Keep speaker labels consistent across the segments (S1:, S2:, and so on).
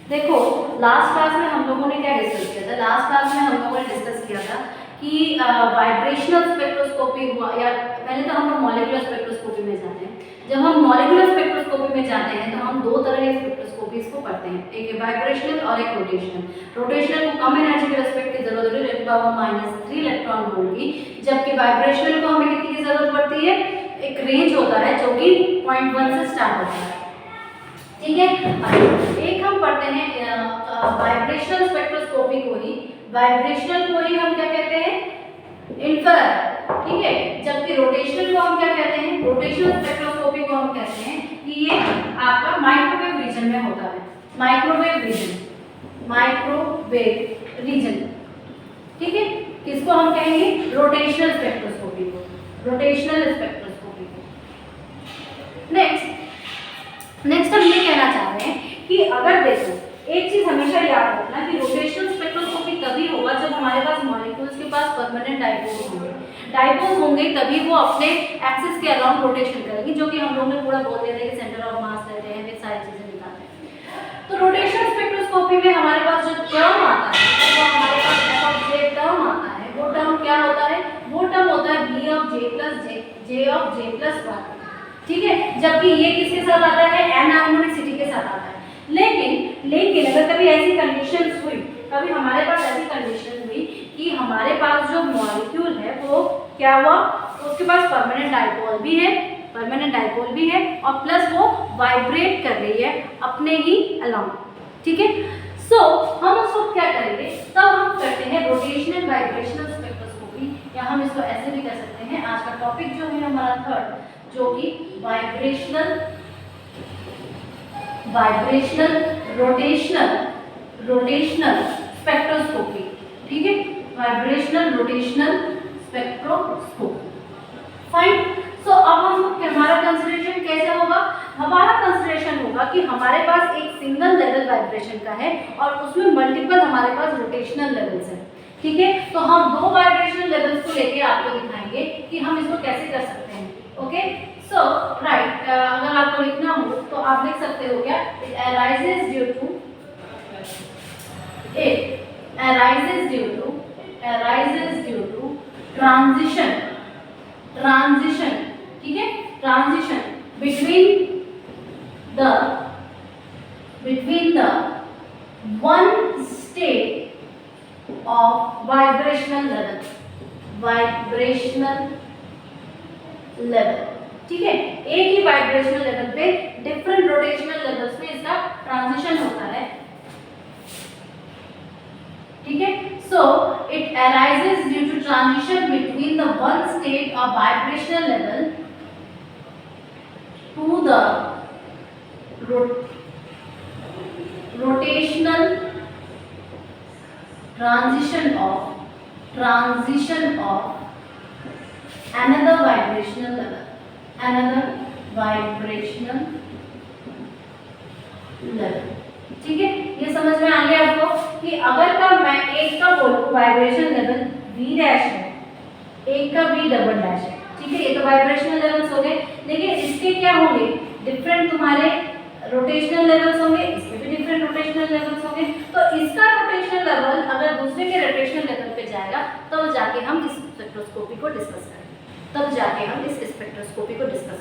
S1: देखो last class में हम लोगों ने क्या डिस्कस किया था, लास्ट क्लास में हम लोगों ने डिस्कस किया था कि वाइब्रेशनल स्पेक्ट्रोस्कोपी हुआ, या पहले तो हम लोग मॉलिक्यूलर स्पेक्ट्रोस्कोपी में जाते हैं। जब हम मॉलिक्यूलर स्पेक्ट्रोस्कोपी में जाते हैं तो हम दो तरह के स्पेक्ट्रोस्कोपीज को पढ़ते हैं, एक वाइब्रेशनल और एक रोटेशनल। रोटेशनल को कम एनर्जी के रेस्पेक्ट की जरूरत होती है, 10⁻³ इलेक्ट्रॉन वोल्ट की, जबकि वाइब्रेशनल को हमें कितनी की जरूरत पड़ती है, एक रेंज होता है जो कि 0.1 से स्टार्ट होता है। ठीक है, एक हम पढ़ते हैं वाइब्रेशनल स्पेक्ट्रोस्कोपी को ही, वाइब्रेशनल को ही हम क्या कहते हैं, इंफ्रारेड। ठीक है, जबकि रोटेशनल को हम क्या कहते हैं, रोटेशनल स्पेक्ट्रोस्कोपी को हम कहते हैं कि ये आपका माइक्रोवेव रीजन में होता है, माइक्रोवेव रीजन, माइक्रोवेव रीजन। ठीक है, किसको हम कहेंगे, रोटेशनल स्पेक्ट्रोस्कोपी को, रोटेशनल स्पेक्ट्रोस्कोपी को। नेक्स्ट हम ये कहना चाह रहे हैं कि अगर देखो एक चीज हमेशा याद रखना कि रोटेशनल स्पेक्ट्रोस्कोपी तभी होगा जब हमारे पास मॉलिक्यूल्स के पास परमानेंट डाइपोल्स होंगे। डाइपोल्स होंगे तभी वो अपने एक्सिस के अराउंड रोटेशन करेंगी, जो कि हम लोग ने पूरा बोल दिया था कि सेंटर ऑफ मास लेते हैं, फिर सारी चीजें निकालते हैं। तो रोटेशनल स्पेक्ट्रोस्कोपी में हमारे पास जो टर्म आता है, तो हमारे पास f ऑफ j टर्म आता है, वो टर्म क्या होता है, वो टर्म होता है b of j plus j of j plus 1। ठीक है, जबकि ये किसके साथ आता है, n हार्मोनिसिटी के साथ आता है। लेकिन अगर कभी ऐसी कंडीशंस हुई, कभी हमारे पास ऐसी कंडीशन हुई कि हमारे पास जो मॉलिक्यूल है वो क्या हुआ, उसके पास परमानेंट डाइपोल भी है, परमानेंट डाइपोल भी है, और प्लस वो वाइब्रेट कर रही है अपने ही अलाउंड। ठीक है, सो हम उसको क्या करेंगे, तब हम करते हैं रोटेशनल वाइब्रेशनल स्पेक्ट्रोस्कोपी, या हम इसको ऐसे भी कर सकते हैं। आज का टॉपिक जो है हमारा थर्ड, जो कि वाइब्रेशनल रोटेशनल स्पेक्ट्रोस्कोपी। ठीक है, वाइब्रेशनल रोटेशनल स्पेक्ट्रोस्कोपी। फाइन। सो अब हम हमारा कंसिडरेशन कैसे होगा, हमारा कंसिडरेशन होगा कि हमारे पास एक सिंगल लेवल वाइब्रेशन का है और उसमें मल्टीपल हमारे पास रोटेशनल लेवल्स हैं। ठीक है, तो हम दो वाइब्रेशनल लेवल्स को लेके आपको दिखाएंगे कि हम इसको कैसे कर सकते हैं। ओके, सो राइट, अगर आपको लिखना हो तो आप लिख सकते हो क्या, it arises due to transition, ठीक है, transition between the one state of vibrational level। ठीक है, एक ही वाइब्रेशनल लेवल पे डिफरेंट रोटेशनल लेवल्स में इसका ट्रांजिशन होता है। ठीक है, so it arises due to transition between the one state of vibrational level to the rotational transition of another vibrational level। ठीक है, ये समझ में आ गया आपको कि अगर का मैं एक का बोलूं वाइब्रेशन लेवल v डैश है, एक का v डबल डैश है। ठीक है, ये तो वाइब्रेशनल लेवल्स हो गए, लेकिन इसके क्या होंगे, डिफरेंट तुम्हारे रोटेशनल लेवल्स होंगे, इसके भी डिफरेंट रोटेशनल लेवल्स होंगे। तो इसका रोटेशनल लेवल अगर दूसरे के रोटेशनल लेवल पे जाएगा तब जाके हम इस स्पेक्ट्रोस्कोपी को डिस्कस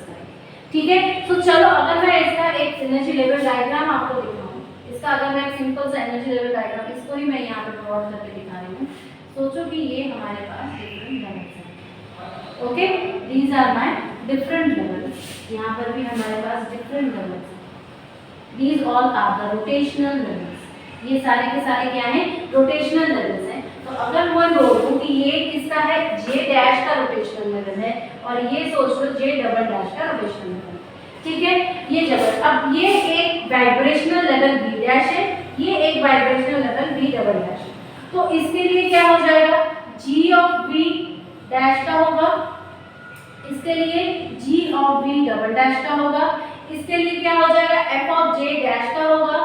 S1: करेंगे, ठीक है। तो चलो अगर मैं इसका एक एनर्जी लेवल डायग्राम आपको दिखाऊं, इसका अगर मैं एक सिंपल सा एनर्जी लेवल डायग्राम, इसको ही मैं यहाँ पर ड्रॉ करके दिखा रही हूँ। सोचो कि ये हमारे पास डिफरेंट लेवल्स हैं। Okay, these are my different levels. यहाँ पर भी हमारे पास डिफरेंट लेवल्स हैं। These all are the rotational levels. ये सारे के सारे क्या हैं, रोटेशनल लेवल्स हैं। तो अगर मैं बोलूं कि ये किसका है, J डैश का रोटेशनल लेवल है, और ये सोच लो J डबल डैश का रोटेशनल लेवल। ठीक है, ये जबर, अब ये एक वाइब्रेशनल लेवल V डैश है, ये एक vibrational level V double dash है। तो इसके लिए क्या हो जाएगा, G ऑफ V डैश का होगा, इसके लिए G of V double dash का होगा, इसके लिए क्या हो जाएगा, F ऑफ J डैश का होगा,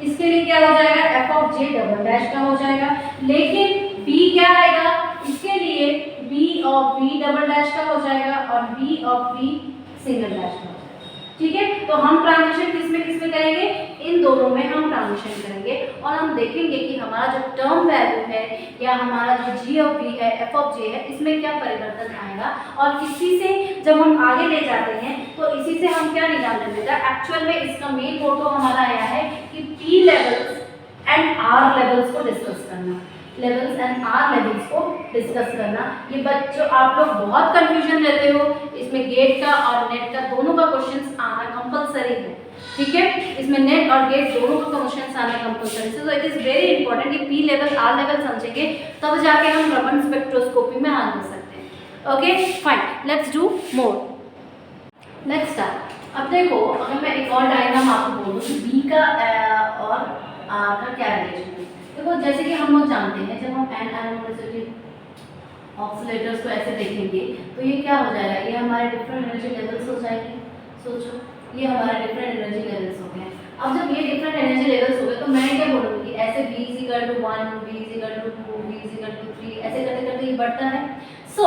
S1: इसके लिए क्या हो जाएगा, F of J double dash का हो जाएगा। लेकिन B क्या आएगा, इसके लिए B of V double dash का हो जाएगा और B of V single dash का हो जाएगा। ठीक है, तो हम ट्रांजिशन किस में करेंगे, इन दोनों में हम ट्रांजिशन करेंगे और हम देखेंगे कि हमारा जो टर्म वैल्यू है या हमारा जो जी ऑफ बी है, एफ ऑफ जे है, इसमें क्या परिवर्तन आएगा और इसी से जब हम आगे ले जाते हैं तो इसी से हम क्या निकालने बेटा, एक्चुअल में इसका मेन मोटो हमारा आया है कि P levels and R levels को डिस्कस करना, लेवल्स एंड आर लेवल्स को डिस्कस करना। ये बच्चों आप लोग बहुत कंफ्यूजन रहते हो, इसमें गेट का और नेट का दोनों का क्वेश्चंस आना कंपलसरी है, ठीक है, इसमें नेट और गेट दोनों का क्वेश्चंस आना कंपलसरी है। So it is very important कि पी लेवल आर लेवल समझेंगे तब जाके हम रमन स्पेक्ट्रोस्कोपी में हल कर सकते हैं। Okay fine, let's do more, let's start. अब देखो अगर मैं एक और डायग्राम आपको बोलूँ कि बी का और आर का क्या रिलेशन है। देखो जैसे कि हम लोग जानते हैं जब हम एन ऑक्सीलेटर्स को ऐसे देखेंगे तो ये क्या हो जाएगा, ये हमारे डिफरेंट एनर्जी लेवल्स हो जाएंगे। सोचो ये हमारा डिफरेंट एनर्जी लेवल्स हो गए। अब जब ये डिफरेंट एनर्जी लेवल्स हो गए तो मैं क्या बोलूँगी कि ऐसे V = 1, V = 2, V = 3 ऐसे करते करते ये बढ़ता है। सो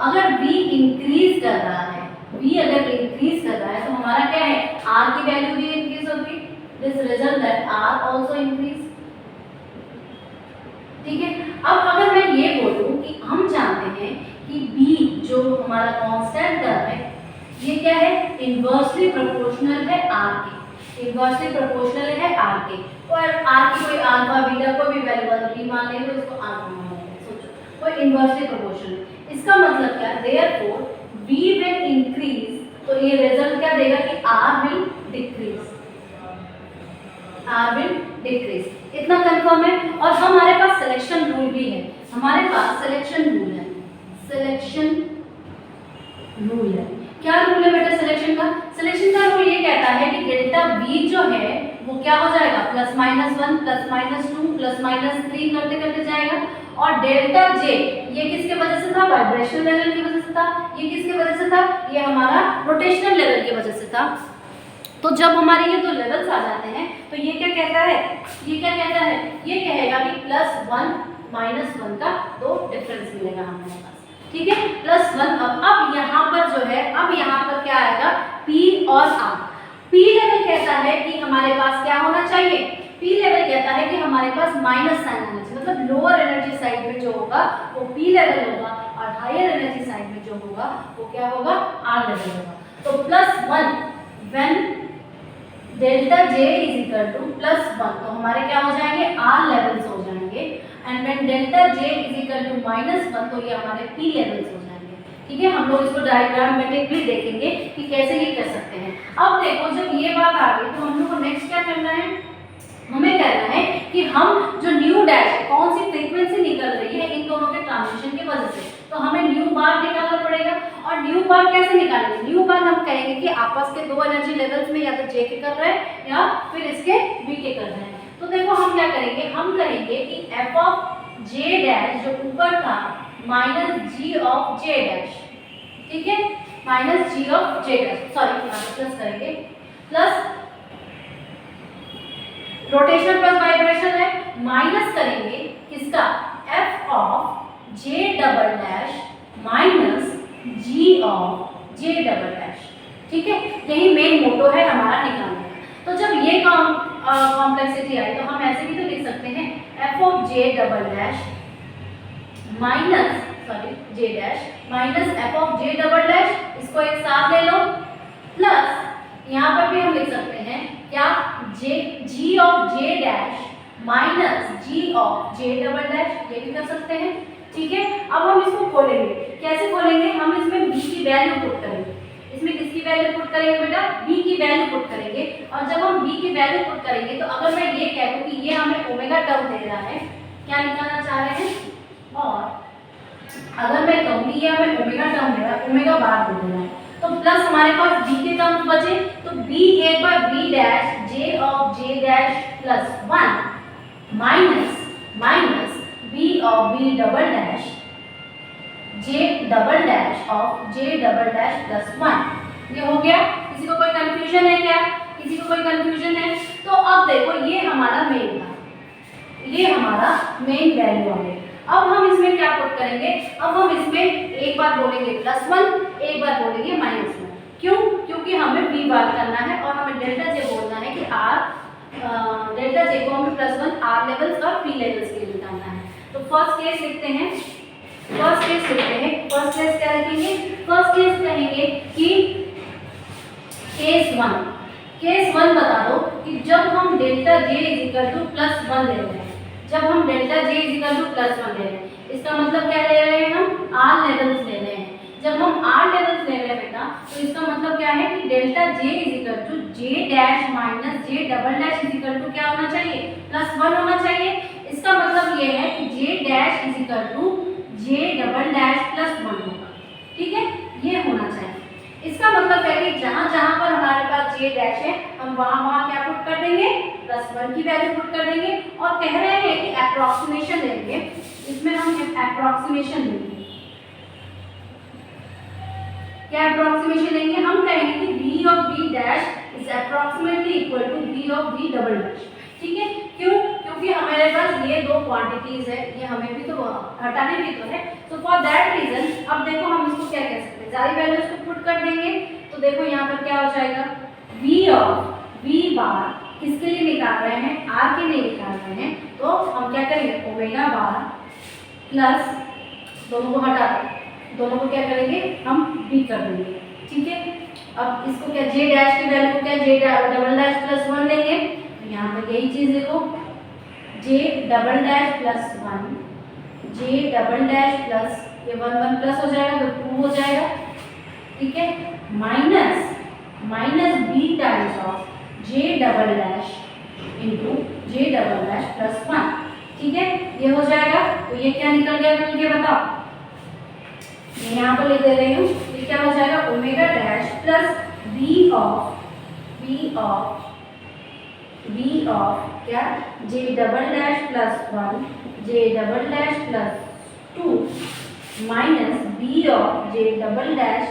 S1: अगर V इंक्रीज कर रहा है, V अगर इंक्रीज कर रहा है तो हमारा क्या है, R की वैल्यू भी इंक्रीज होगी, this result that R also increase, ठीक है। अब अगर मैं ये बोलूं कि हम जानते हैं कि B जो हमारा कांस्टेंट टर्म है ये क्या है, इनवर्सली प्रोपोर्शनल है R के, इनवर्सली प्रोपोर्शनल है R के, और R की कोई अल्फा बीटा कोई भी वैल्यू वाला B मान लेंगे तो इसको R मान लेंगे। सोचो कोई इनवर्सली प्रोपोर्शनल, इसका मतलब क्या, देयरफॉर V विल इंक्रीज, तो ये रिजल्ट क्या देगा कि R will decrease, R will decrease, इतना कंफर्म है। और हमारे पास सिलेक्शन रूल भी है, हमारे पास सिलेक्शन रूल है, सिलेक्शन रूल है। क्या रूल है बेटा सिलेक्शन का, सिलेक्शन का रूल ये कहता है कि डेल्टा V जो है वो क्या हो जाएगा, +-1 +-2 +-3 करते करते जाएगा, और डेल्टा J ये किसके वजह से था, वाइब्रेशनल लेवल की वजह से था, ये किसके वजह से था, ये हमारा रोटेशनल लेवल की वजह से था। तो जब हमारे ये दो लेवल्स आ जाते हैं तो ये क्या कहता है, ये क्या कहता है, ये कहेगा कि +1 -1 का दो डिफरेंस मिलेगा हमारे पास, ठीक है, +1। अब यहाँ पर जो है, अब यहाँ पर क्या आएगा, P और R। P लेवल कहता है कि हमारे पास क्या होना चाहिए, P लेवल कहता है कि हमारे पास माइनस साइन होना चाहिए, मतलब लोअर एनर्जी साइड में जो होगा वो P लेवल होगा और हायर एनर्जी साइड में जो होगा वो क्या होगा, R लेवल होगा। तो +1 व्हेन डेल्टा J = +1 तो हमारे क्या हो जाएंगे, R लेवल्स हो जाएंगे, एंड व्हेन डेल्टा J = -1 तो ये हमारे P लेवल्स हो जाएंगे, ठीक है। हम लोग इसको डायग्रामेटिकली देखेंगे कि कैसे ये कर सकते हैं। अब देखो जब ये बात आ गई तो हम लोग को नेक्स्ट क्या करना है, हमें कहना है कि हम जो न्यू डैश कौन सी फ्रीक्वेंसी निकल रही है इन दोनों के ट्रांजिशन की वजह से, तो हमें न्यू बार निकालना पड़ेगा। और न्यू बार कैसे निकालेंगे, न्यू बार हम कहेंगे कि आपस के दो एनर्जी लेवल्स में या तो J के कर रहे हैं या फिर इसके B के कर रहे हैं। तो देखो हम क्या करेंगे, हम कहेंगे कि f ऑफ J डैश जो ऊपर था -G ऑफ J डैश, ठीक है, -G of J dash, sorry यहाँ पे प्लस करेंगे, प्लस रोटेशन प्लस वाइब्रेशन है, माइनस करेंगे किसका, f of J double dash minus G of J double dash, ठीक है। यही मेन मोटो है हमारा निकालने का। तो जब ये कॉम्प्लेक्सिटी आई तो हम ऐसे भी तो लिख सकते हैं f of J double dash minus J dash minus f of J double dash, इसको एक साथ ले लो, प्लस यहाँ पर भी हम लिख सकते हैं क्या, G of J dash minus G of J double dash, ये भी कर सकते हैं, ठीक है। अब हम इसको खोलेंगे, कैसे खोलेंगे, हम इसमें B की वैल्यू पुट करेंगे, इसमें किसकी वैल्यू पुट करेंगे बेटा, B की वैल्यू पुट करेंगे। और जब हम B की वैल्यू पुट करेंगे तो अगर मैं ये कह दूं कि ये हमें ओमेगा टर्म दे रहा है, क्या निकालना चाह रहे हैं, और अगर मैं कहूँ कि ये हमें ओमेगा टर्म दे रहा है, ओमेगा बार दे रहा है, तो प्लस हमारे पास B के टर्म्स बचे, तो B एक बार B dash J of J dash plus 1 minus B of B double dash J double dash of J double dash plus 1। ये हो गया, किसी को कोई कंफ्यूजन है क्या, किसी को कोई कंफ्यूजन है? तो अब देखो ये हमारा मेन था, ये हमारा मेन वैल्यू आ गई। अब हम इसमें क्या पुट करेंगे, अब हम इसमें एक बार बोलेंगे +1, एक बार बोलेंगे -1। क्यों? क्योंकि हमें V बार करना है और हमें डेल्टा J बोलना है कि डेल्टा J को हमें +1 R लेवल्स और P लेवल्स के लिए निकालना है। तो फर्स्ट केस लिखते हैं, फर्स्ट केस क्या लिखेंगे? फर्स्ट केस कहेंगे कि केस 1 बता दो कि जब हम डेल्टा J +1 ले रहे हैं, जब हम डेल्टा J +1 ले रहे हैं, इसका मतलब क्या ले रहे हैं? हम R लेवल्स ले रहे हैं। जब हम R लेवल्स ले रहे हैं बेटा, तो इसका मतलब क्या है कि delta J J dash minus J double dash क्या होना चाहिए? +1 होना चाहिए। इसका मतलब ये है कि J dash J double dash +1 होगा। ठीक है, ये होना चाहिए। इसका मतलब है कि जहां जहां पर हमारे पास J डैश है, हम वहां क्या पुट कर देंगे? +1 की वैल्यू पुट कर देंगे। और कह रहे हैं कि अप्रॉक्सीमेशन लेंगे, इसमें हम अप्रॉक्सीमेशन लेंगे। क्या अप्रॉक्सीमेशन लेंगे? हम कहेंगे कि V of V dash is approximately equal to V of V double dash. ठीक है, क्यों? क्योंकि हमारे पास ये दो क्वांटिटीज है, ये हमें भी तो हटाने भी तो है। तो फॉर दैट रीजन अब देखो हम इसको क्या कह सकते हैं, सारी वैल्यूज को पुट कर देंगे। तो देखो यहाँ पर क्या हो जाएगा? V of V बार किसके लिए निकाल रहे हैं? R के लिए निकाल रहे हैं। तो हम क्या करेंगे? ओमेगा बार प्लस, दोनों को हटा दें, दोनों को क्या करेंगे? हम B कर देंगे। ठीक है, अब इसको क्या J डैश की वैल्यू क्या J डबल डैश +1 लेंगे। तो यहाँ पर यही चीज देखो, J double dash +1, J double dash plus ये 1 प्लस हो जाएगा तो 2 हो जाएगा। ठीक है, minus B times of J double dash into J double dash +1। ठीक है, ये हो जाएगा। तो ये क्या निकल गया? मिल गया, बताओ। मैं यहाँ पर लिख दे रही हूँ, ये क्या हो जाएगा? Omega dash plus V of क्या? J double dash +1 J double dash +2 minus B of J double dash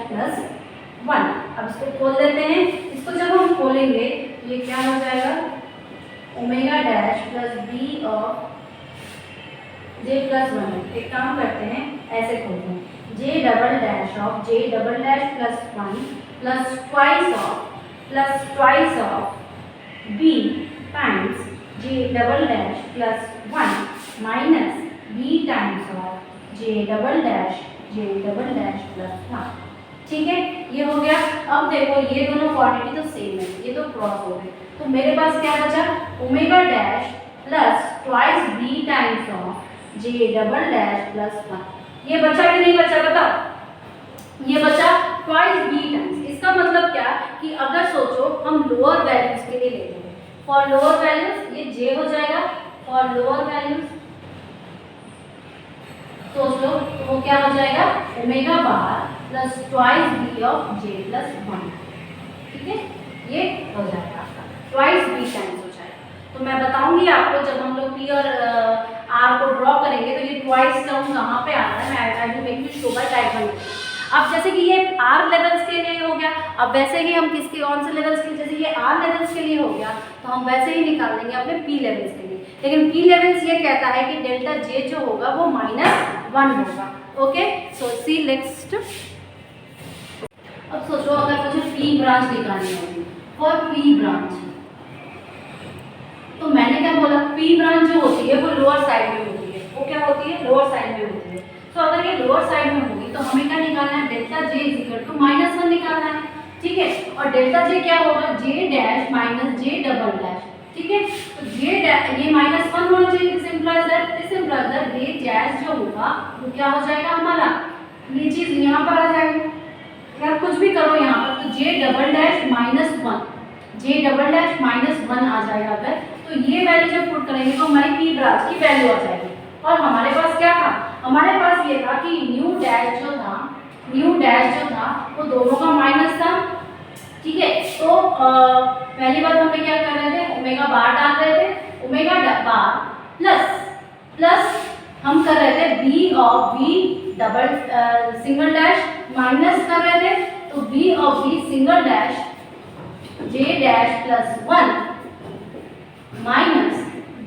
S1: +1। अब इसको खोल देते हैं। इसको जब हम खोलेंगे तो ये क्या हो जाएगा? Omega dash plus B of J +1। एक काम करते हैं, ऐसे खोलते हैं, J double dash of J double dash +1 plus twice of B times J double dash +1 minus B times of J double dash +1। ठीक है, ये हो गया। अब देखो ये दोनों क्वांटिटी तो सेम है, ये तो क्रॉस हो गए। तो मेरे पास क्या बचा? Omega dash plus twice B times of J double dash +1। ये बचा कि नहीं बचा? बताओ। ये बचा ट्वाइस B टाइम्स। इसका मतलब क्या कि अगर सोचो हम लोअर वैल्यूज के लिए ले लेंगे, फॉर लोअर वैल्यूज ये J हो जाएगा। फॉर लोअर वैल्यूज सोच लो तो वो क्या हो जाएगा? Omega bar plus twice B of J +1। ठीक है, ये हो जाएगा आपका ट्वाइस B टाइम्स हो जाएगा। तो मैं बताऊंगी आपको जब हम लोग P और R को ड्रॉ करेंगे तो ये ट्वाइस टर्म कहाँ पे आ रहा है। I will make you show by diagram. अब जैसे कि ये R लेवल्स के लिए हो गया, अब वैसे ही हम किसके कौन से लेवल्स के, जैसे ये R लेवल्स के लिए हो गया तो हम वैसे ही निकाल देंगे अपने P लेवल्स के लिए। लेकिन P लेवल्स ये कहता है कि डेल्टा J जो होगा वो -1 होगा। ओके, सो सी नेक्स्ट। अब सोचो अगर मुझे P ब्रांच निकालनी होगी, फॉर P ब्रांच, तो मैंने क्या बोला? P ब्रांच जो होती है वो लोअर साइड में होती है। वो क्या होती है? लोअर साइड में होती है। तो अगर ये लोअर साइड में होगी तो हमें क्या निकालना है? डेल्टा J -1 निकालना है। ठीक है, और डेल्टा J क्या होगा? J dash minus J double dash. ठीक है, तो J ये -1 होना चाहिए। This implies that J dash जो होगा वो क्या हो जाएगा हमारा? ये चीज यहाँ पर आ जाएगी। अगर कुछ भी करो यहाँ पर तो J डबल डैश -1 आ जाएगा। अगर तो ये वैल्यू जब पुट करेंगे तो हमारी P ब्रांच की वैल्यू आ जाएगी। और हमारे पास क्या था? हमारे पास ये था कि न्यू डैश जो था वो दोनों का माइनस था। ठीक है, तो पहली बात हमें क्या कर रहे थे? ओमेगा बार डाल रहे थे। ओमेगा बार प्लस हम कर रहे थे B of V double single dash minus कर रहे थे, तो B of V single dash J dash +1 minus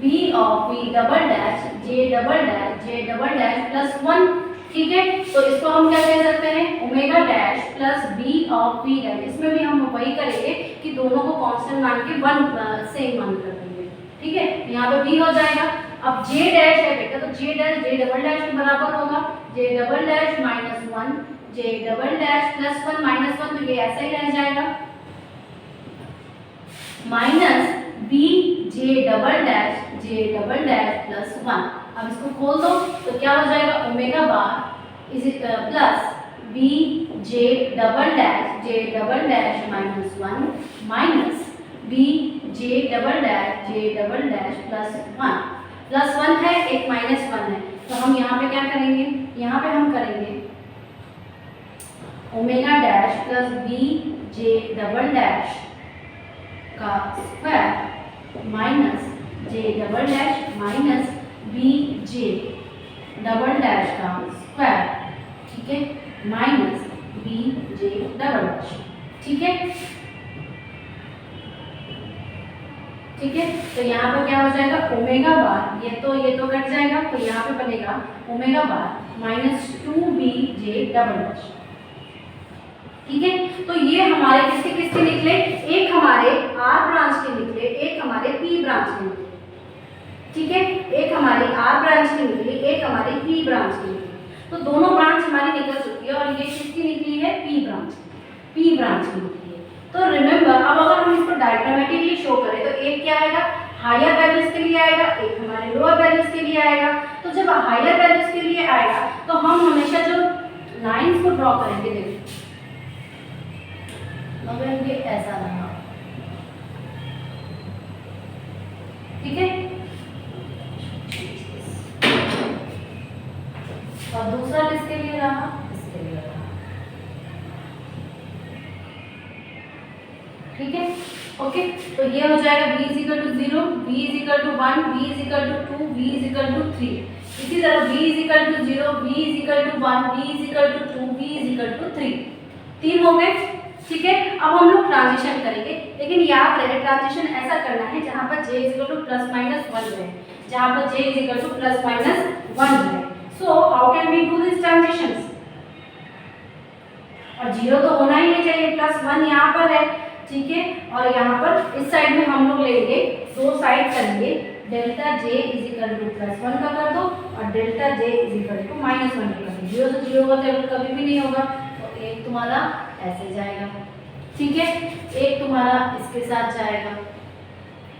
S1: B of V double dash J double dash +1। ठीक है, तो इसको हम क्या कह सकते हैं, omega dash plus B of B dash. इसमें भी हम वही करेंगे कि दोनों को कांस्टेंट मान के सेम मान कर देंगे। ठीक है, यहाँ पे बी हो जाएगा। अब जे डैश है बेटा, तो J dash J double dash के बराबर होगा, J double dash minus 1 J double dash plus 1 minus 1, तो ये ऐसा ही रह जाएगा, minus B J double dash plus 1। अब इसको खोल दो तो क्या हो जाएगा, omega bar is plus B J double dash minus 1 minus B J double dash plus 1 है, एक माइनस 1 है, तो हम यहाँ पे क्या करेंगे, यहाँ पे हम करेंगे omega dash plus B J double dash का square minus J double dash minus B J double dash का स्क्वायर, ठीक है, minus B J double dash. ठीक है, ठीक है, तो यहाँ पर क्या हो जाएगा, ओमेगा बार, ये तो कट जाएगा, तो यहाँ पे बनेगा ओमेगा बार minus 2b j double dash. ठीक है, तो ये हमारे किसके निकले, एक हमारे आर ब्रांच के निकले, एक हमारे पी ब्रांच के निकले। ठीक है, एक हमारी आर ब्रांच की निकली, एक हमारी पी ब्रांच की निकली, तो दोनों ब्रांच हमारी निकल चुकी है, और ये किसकी निकली है, पी ब्रांच की निकली है। तो रिमेंबर, अब अगर हम इसको डायग्रामेटिकली शो करें तो एक क्या आएगा, हायर वैल्यूज के लिए आएगा, एक हमारे लोअर वैल्यूज के लिए आएगा। तो जब हायर वैल्यूज के लिए आएगा तो हम हमेशा जो लाइंस को ड्रॉ करेंगे, देखो मगर ये ऐसा रहा, ठीक है, और दूसरा किसके लिए रहा, इसके लिए रहा। ठीक है, ओके, तो ये हो जाएगा v is equal to 0, v is equal to 1, v is equal to 2, v is equal to 3। इसी तरह v is equal to 0, v is equal to 1, v is equal to 2, v is equal to 3। 3 हो गए। ठीक है, अब हम लोग transition करेंगे, लेकिन याद रहे ट्रांजिशन ऐसा करना है जहां पर j is equal to plus minus 1 रहे, जहां पर j is equal to plus minus 1 रहे। So how can we do this transitions, और 0 तो होना ही नहीं चाहिए, प्लस 1 यहाँ पर है, ठीक है, और यहाँ पर इस साइड में हम लोग लेंगे, दो साइड करेंगे, delta j is equal to plus 1 का कर दो और delta j is equal to minus 1 का कर दो। 0 से 0 का टेबल कभी भी नहीं होगा, तो एक तुम्हारा ऐसे जाएगा, ठीक है, एक तुम्हारा इसके साथ जाएगा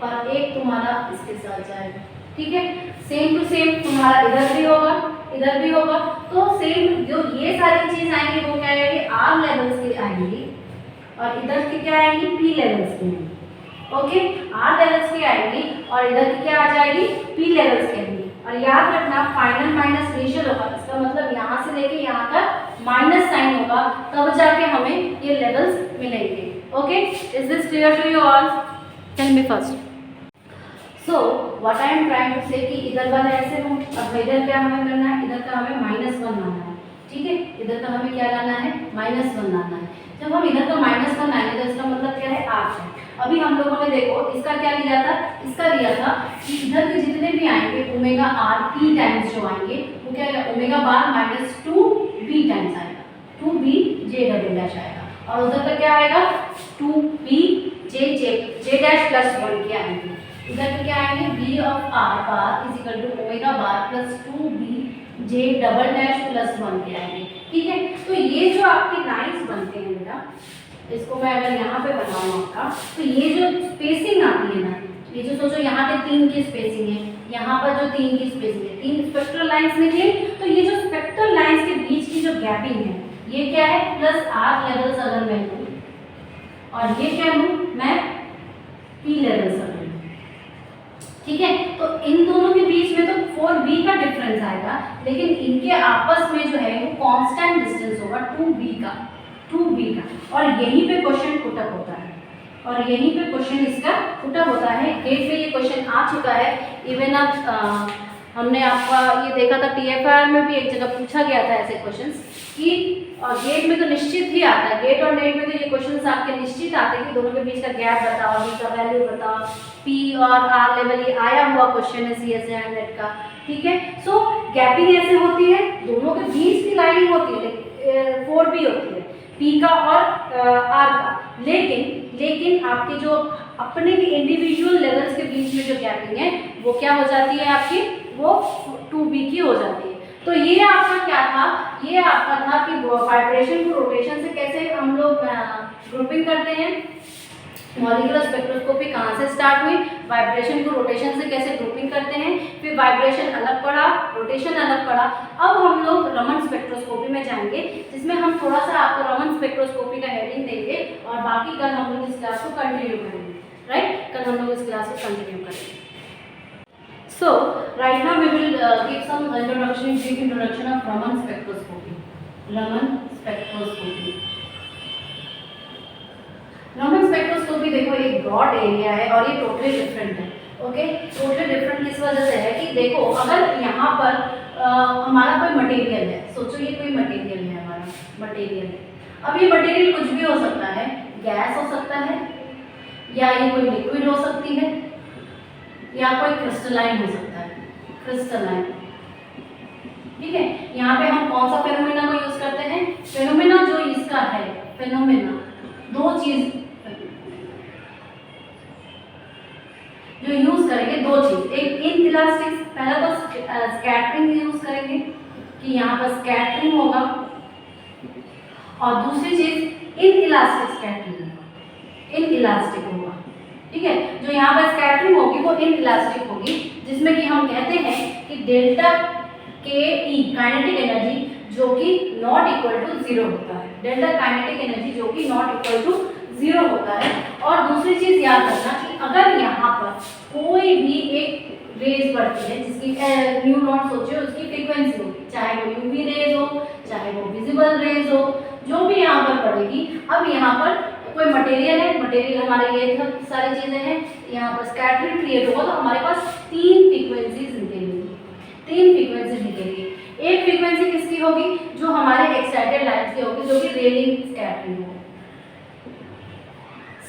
S1: और एक तुम्हारा इसके साथ जाएगा। ठीक है, सेम टू सेम तुम्हारा इधर भी होगा, तो सेम जो ये सारी चीज आएंगी वो क्या आएगी, आर लेवल्स की आएंगी, और इधर की क्या आएंगी, पी लेवल्स की आएंगी। ओके, आर लेवल्स की आएंगी और इधर की क्या आ जाएगी, पी लेवल्स की आएंगी। और याद रखना फाइनल माइनस इनिशियल होगा, इसका मतलब यहाँ से लेके यहाँ तक माइनस साइन होगा, तब जाके हमें ये लेवल्स मिलेंगे। Okay, is this clear to you all? Tell me first. So what I am trying to say कि इधर वाला ऐसे हो, अब इधर क्या हमें करना है, इधर का हमें -1 लाना है। ठीक है, इधर का हमें क्या लाना है, -1 लाना है। जब हम इधर का -1 लाएंगे तो इसका मतलब क्या है, 8 है। अभी हम लोगों ने देखो इसका क्या लिया था, इसका लिया था कि इधर के जितने भी आएंगे ओमेगा आर पी टाइम्स जो आएंगे वो क्या है, ओमेगा बार -2b टाइम्स आएगा, 2b जे डबल डैश आएगा, और उधर का क्या आएगा, 2b जे डैश प्लस 1 के आएंगे। इधर के क्या आएंगे, b of r bar is equal to omega bar plus 2b j double dash plus 1 के आएंगे। ठीक है, तो ये जो आपके लाइंस बनते हैं बेटा, इसको मैं अगर यहाँ पे बनाऊँ आपका, तो ये जो स्पेसिंग आती है ना, ये जो सोचो यहाँ पे 3 की स्पेसिंग है, यहाँ पर जो 3 की स्पेसिंग है, 3 स्पेक्ट्रल लाइंस निकली, तो ये जो स्पेक्ट्रल लाइंस के बीच की जो गैपिंग है ये क्या है, प्लस आर लेवल्स अगर मैं लूँ, और ये क्या लूँ मैं, पी लेवल्स अगर लूँ। ठीक है, तो इन दोनों के बीच में तो 4b का डिफरेंस आएगा, लेकिन इनके आपस में जो है वो कांस्टेंट डिस्टेंस होगा 2b का, और यहीं पे क्वेश्चन पुटअप होता है, और यहीं पे क्वेश्चन इसका पुटअप होता है। गेट में ये क्वेश्चन आ चुका है, इवन अब हमने आपका ये देखा था TFR में भी एक जगह पूछा गया था ऐसे क्वेश्चंस कि गेट में तो निश्चित ही आता है, गेट और नेट में तो ये क्वेश्चंस आपके निश्चित आते हैं कि दोनों के बीच का गैप बताओ, b का वैल्यू बताओ, पी और आर लेवल, ये आया हुआ क्वेश्चन है CSA नेट का, ठीक है। सो गैपिंग ऐसे होती है, दोनों के बीच की लाइनिंग होती है, 4B होती है पी का और आर का, लेकिन आपके जो अपने भी इंडिविजुअल लेवल्स के बीच में जो गैपिंग है वो क्या हो जाती है आपकी, वो 2B की हो जाती है। तो ये आपका क्या था, ये आपका था कि वाइब्रेशन को रोटेशन से कैसे हम लोग ग्रुपिंग करते हैं। मॉलिक्यूलर स्पेक्ट्रोस्कोपी कहाँ से स्टार्ट हुई, वाइब्रेशन को रोटेशन से कैसे ग्रुपिंग करते हैं, फिर वाइब्रेशन अलग पड़ा, रोटेशन अलग पड़ा। अब हम लोग रमन स्पेक्ट्रोस्कोपी में जाएंगे, जिसमें हम थोड़ा सा आपको रमन स्पेक्ट्रोस्कोपी का हेडिंग देंगे और बाकी कल हम लोग इस क्लास को कंटिन्यू करेंगे, राइट। कल हम लोग इस क्लास को कंटिन्यू करेंगे। So right now we will give some introduction, brief introduction of Raman spectroscopy. Raman spectroscopy. Raman spectroscopy देखो एक ब्रॉड एरिया है और ये टोटली डिफरेंट है, ओके। टोटली डिफरेंट किस वजह से है कि देखो अगर यहाँ पर हमारा कोई मटेरियल है, सोचो ये कोई मटेरियल है, हमारा मटेरियल है। अब ये मटेरियल कुछ भी हो सकता है, गैस हो सकता है, या ये कोई लिक्विड हो सकती है, या कोई क्रिस्टलाइन हो सकता है, क्रिस्टलाइन, ठीक है। यहाँ पे हम कौन सा फेनोमेना को यूज करते हैं, फेनोमेना जो इसका है, फेनोमेना दो चीज जो यूज करेंगे, दो चीज, एक इन इलास्टिक, पहला तो स्कैटरिंग यूज करेंगे कि यहाँ पर स्कैटरिंग होगा, और दूसरी चीज इन इलास्टिक स्कैटरिंग होगा, इन इलास्टिक होगा, ठीक है। जो यहाँ पर स्कैटरिंग होगी वो इन इलास्टिक होगी, जिसमें कि हम कहते हैं कि डेल्टा के ई काइनेटिक एनर्जी जो कि नॉट इक्वल टू 0 होता है, डेल्टा काइनेटिक एनर्जी जो कि नॉट इक्वल टू 0 होता है। और दूसरी चीज याद रखना कि अगर यहाँ पर कोई भी एक रेज बढ़ती है जिसकी न्यू नॉट सोचिए उसकी फ्रीक्वेंसी होगी, चाहे वो यूवी रेज हो, चाहे वो विजिबल रेज हो, जो भी यहाँ पर पड़ेगी। अब यहाँ पर कोई मटेरियल है, मटेरियल हमारे ये सब सारी चीजें हैं, यहाँ पर स्कैटरिंग क्रिएट होगा, तो हमारे पास 3 फ्रीक्वेंसीज निकलेंगी, 3 फ्रीक्वेंसीज निकलेंगी। एक फ्रीक्वेंसी किसकी होगी, जो हमारे एक्साइटेड लाइन्स की होगी, जो कि रेलिंग स्कैटरिंग होगा,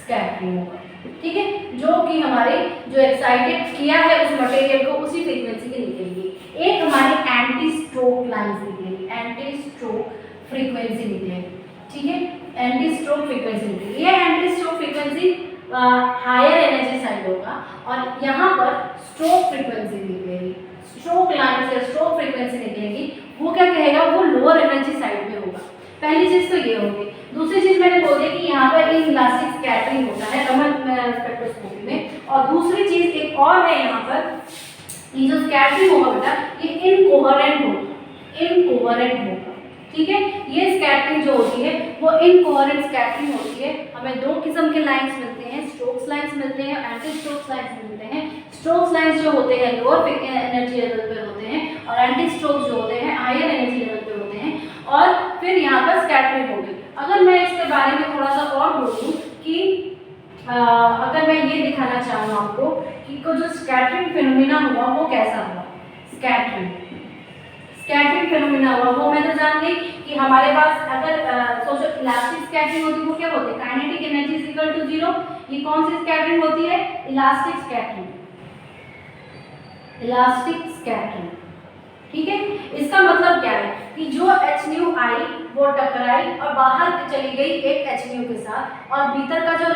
S1: स्कैटरिंग होगा, ठीक है। जो कि हमारे जो एक्साइटेड किया है उस मटेरियल को, उसी फ्रीक्वेंसी की निकलेगी। एक हमारी एंटी स्ट्रोक लाइन्स निकलेगी, एंटी स्ट्रोक फ्रीक्वेंसी निकलेगी, ठीक है, एंटी स्ट्रोक फ्रीक्वेंसी निकलेगी। ये anti Stokes frequency higher energy side होगा, और यहाँ पर स्ट्रोक फ्रीक्वेंसी निकलेगी, स्ट्रोक लाइन से स्ट्रोक फ्रीक्वेंसी निकलेगी, वो क्या कहेगा, वो लोअर एनर्जी साइड में होगा। पहली चीज तो ये होगी। दूसरी चीज मैंने बोल दी कि यहाँ पर इलास्टिक स्कैटरिंग होता है रमन स्पेक्ट्रोस्कोपी में, और दूसरी चीज एक और है, यहाँ पर ये जो स्कैटरिंग होगा बेटा, ये इनकोहेरेंट होगा, इनकोहेरेंट होगा, ठीक है। ये स्कैटरिंग जो होती है वो इनकोहेरेंट स्कैटरिंग होती है। हमें दो किस्म के लाइंस मिलते हैं, स्ट्रोक्स लाइंस मिलते हैं, एंटी स्ट्रोक्स लाइंस मिलते हैं। स्ट्रोक्स लाइंस जो होते हैं लोअर एनर्जी लेवल पे होते हैं, और एंटी स्ट्रोक्स जो होते हैं हायर एनर्जी लेवल पे होते हैं। और फिर यहाँ पर स्कैटरिंग होगी। अगर मैं इसके बारे में थोड़ा सा और बोलूँ कि अगर मैं ये दिखाना चाहूँ आपको कि जो स्कैटरिंग फिनोमिना हुआ वो कैसा हुआ, स्कैटरिंग फिनोमिना हुआ, वो मैं तो जान गई कि हमारे पास अगर सोचो इलास्टिक स्कैटरिंग होती है, वो क्या होती है, kinetic energy is equal to 0। ये कौन सी स्कैटरिंग होती है, इलास्टिक स्कैटरिंग, इलास्टिक स्कैटरिंग, ठीक है। इसका मतलब क्या है कि जो hν आई वो टकराई और बाहर चली गई एक hν के साथ, और भीतर का जो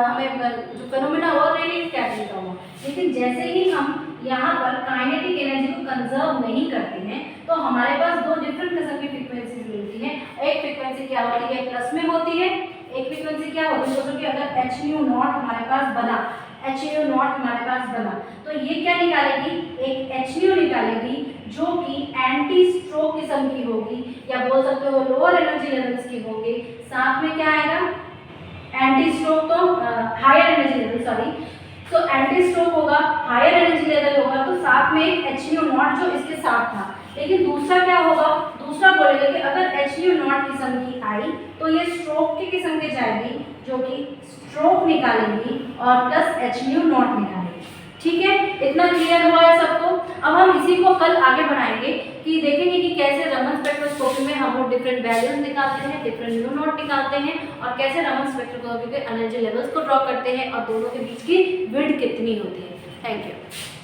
S1: हमें जो फेनोमेना हुआ रेडिएट स्कैटरिंग का हुआ। लेकिन जैसे ही हम यहाँ पर काइनेटिक एनर्जी को कंजर्व नहीं करते हैं, तो हमारे पास दो डिफरेंट किस्म की फ्रीक्वेंसीज मिलती हैं। एक फ्रीक्वेंसी क्या होती है, प्लस में होती है, एक फ्रीक्वेंसी क्या होती है, सोचो कि अगर hν नॉट हमारे पास बना, hν नॉट हमारे पास बना, तो ये क्या निकालेगी, एक hν निकालेगी जो कि एंटी स्ट्रोक किस्म की होगी, या बोल सकते हो लोअर एनर्जी लेवल्स की होगी। साथ में क्या आएगा, एंटी स्ट्रोक तो हायर एनर्जी लेवल, सॉरी, तो एंटी स्ट्रोक होगा, हायर एनर्जी लेवल होगा, तो साथ में एक hν नॉट जो इसके साथ था। लेकिन दूसरा क्या होगा, दूसरा बोलेगा कि अगर hν नॉट किस्म की आई तो ये स्ट्रोक की किस्म की जाएगी, जो कि स्ट्रोक निकालेंगी और प्लस hν नॉट निकालेंगी, ठीक है। इतना क्लियर हुआ है सबको। अब हम इसी को कल आगे बढ़ाएंगे कि देखेंगे कि कैसे रमन स्पेक्ट्रोस्कोपी में हम लोग डिफरेंट वैल्यूज निकालते हैं, डिफरेंट म्यू नॉट निकालते हैं, और कैसे रमन स्पेक्ट्रोस्कोपी के एनर्जी लेवल्स को ड्रॉ करते हैं और दोनों के बीच की विड्थ कितनी होती है। Thank you.